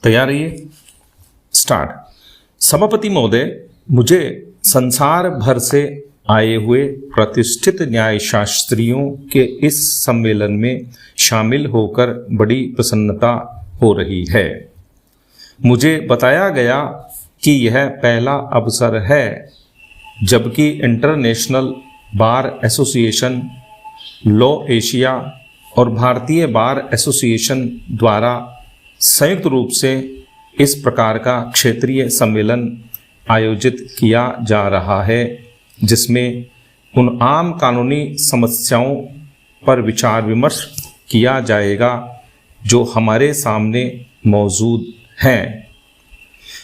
तैयार रहिए। स्टार्ट। सभापति महोदय, मुझे संसार भर से आए हुए प्रतिष्ठित न्यायशास्त्रियों के इस सम्मेलन में शामिल होकर बड़ी प्रसन्नता हो रही है। मुझे बताया गया कि यह पहला अवसर है जबकि international bar association, law Asia और भारतीय बार एसोसिएशन द्वारा संयुक्त रूप से इस प्रकार का क्षेत्रीय सम्मेलन आयोजित किया जा रहा है, जिसमें उन आम कानूनी समस्याओं पर विचार विमर्श किया जाएगा जो हमारे सामने मौजूद हैं।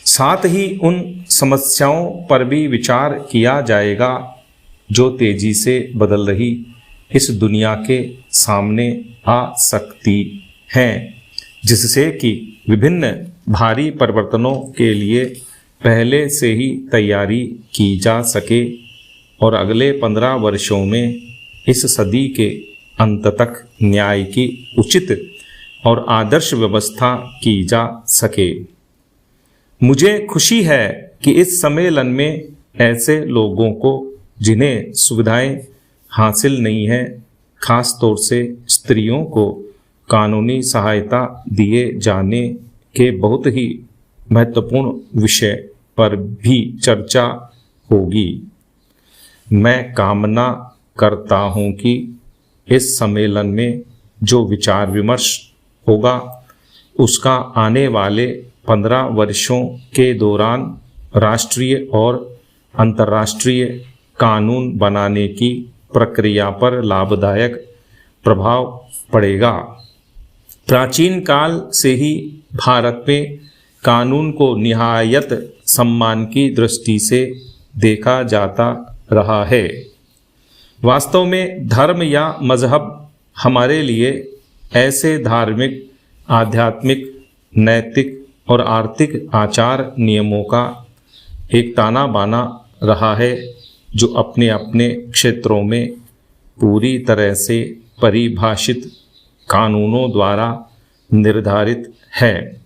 साथ ही उन समस्याओं पर भी विचार किया जाएगा जो तेजी से बदल रही इस दुनिया के सामने आ सकती हैं, जिससे कि विभिन्न भारी परिवर्तनों के लिए पहले से ही तैयारी की जा सके और अगले 15 वर्षों में इस सदी के अंत तक न्याय की उचित और आदर्श व्यवस्था की जा सके। मुझे खुशी है कि इस सम्मेलन में ऐसे लोगों को जिन्हें सुविधाएं हासिल नहीं है, खास तौर से स्त्रियों को कानूनी सहायता दिए जाने के बहुत ही महत्वपूर्ण विषय पर भी चर्चा होगी। मैं कामना करता हूं कि इस सम्मेलन में जो विचार विमर्श होगा उसका आने वाले 15 वर्षों के दौरान राष्ट्रीय और अंतर्राष्ट्रीय कानून बनाने की प्रक्रिया पर लाभदायक प्रभाव पड़ेगा। प्राचीन काल से ही भारत में कानून को निहायत सम्मान की दृष्टि से देखा जाता रहा है। वास्तव में धर्म या मजहब हमारे लिए ऐसे धार्मिक, आध्यात्मिक, नैतिक और आर्थिक आचार नियमों का एक ताना बाना रहा है जो अपने अपने क्षेत्रों में पूरी तरह से परिभाषित कानूनों द्वारा निर्धारित है।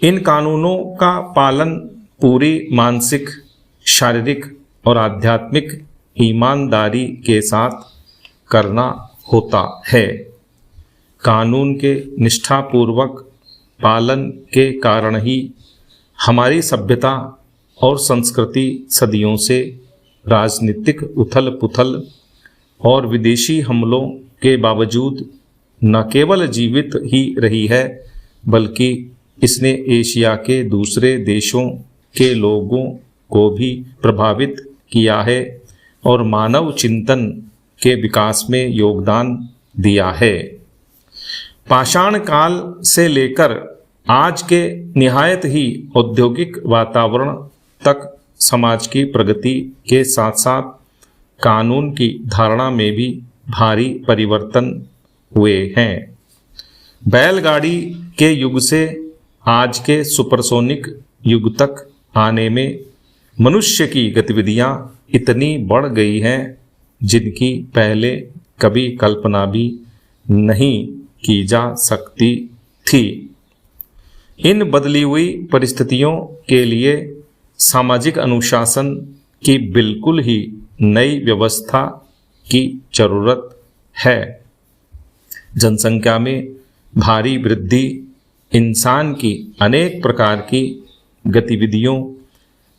इन कानूनों का पालन पूरी मानसिक, शारीरिक और आध्यात्मिक ईमानदारी के साथ करना होता है। कानून के निष्ठापूर्वक पालन के कारण ही हमारी सभ्यता और संस्कृति सदियों से राजनीतिक उथल पुथल और विदेशी हमलों के बावजूद न केवल जीवित ही रही है, बल्कि इसने एशिया के दूसरे देशों के लोगों को भी प्रभावित किया है और मानव चिंतन के विकास में योगदान दिया है। पाषाण काल से लेकर आज के निहायत ही औद्योगिक वातावरण तक समाज की प्रगति के साथ साथ कानून की धारणा में भी भारी परिवर्तन हुए हैं। बैलगाड़ी के युग से आज के सुपरसोनिक युग तक आने में मनुष्य की गतिविधियां इतनी बढ़ गई हैं जिनकी पहले कभी कल्पना भी नहीं की जा सकती थी। इन बदली हुई परिस्थितियों के लिए सामाजिक अनुशासन की बिल्कुल ही नई व्यवस्था की जरूरत है। जनसंख्या में भारी वृद्धि, इंसान की अनेक प्रकार की गतिविधियों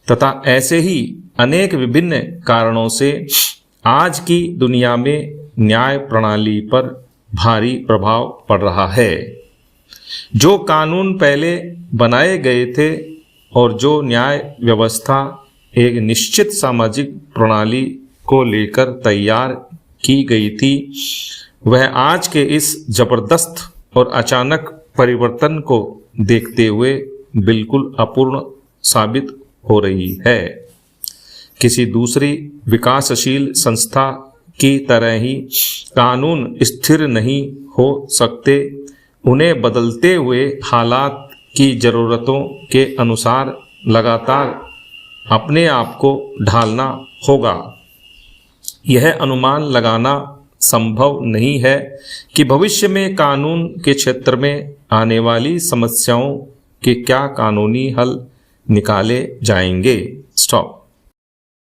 तथा ऐसे ही अनेक विभिन्न कारणों से आज की दुनिया में न्याय प्रणाली पर भारी प्रभाव पड़ रहा है। जो कानून पहले बनाए गए थे और जो न्याय व्यवस्था एक निश्चित सामाजिक प्रणाली को लेकर तैयार की गई थी, वह आज के इस जबरदस्त और अचानक परिवर्तन को देखते हुए बिल्कुल अपूर्ण साबित हो रही है। किसी दूसरी विकासशील संस्था की तरह ही कानून स्थिर नहीं हो सकते, उन्हें बदलते हुए हालात की ज़रूरतों के अनुसार लगातार अपने आप को ढालना होगा। यह अनुमान लगाना संभव नहीं है कि भविष्य में कानून के क्षेत्र में आने वाली समस्याओं के क्या कानूनी हल निकाले जाएंगे। स्टॉप।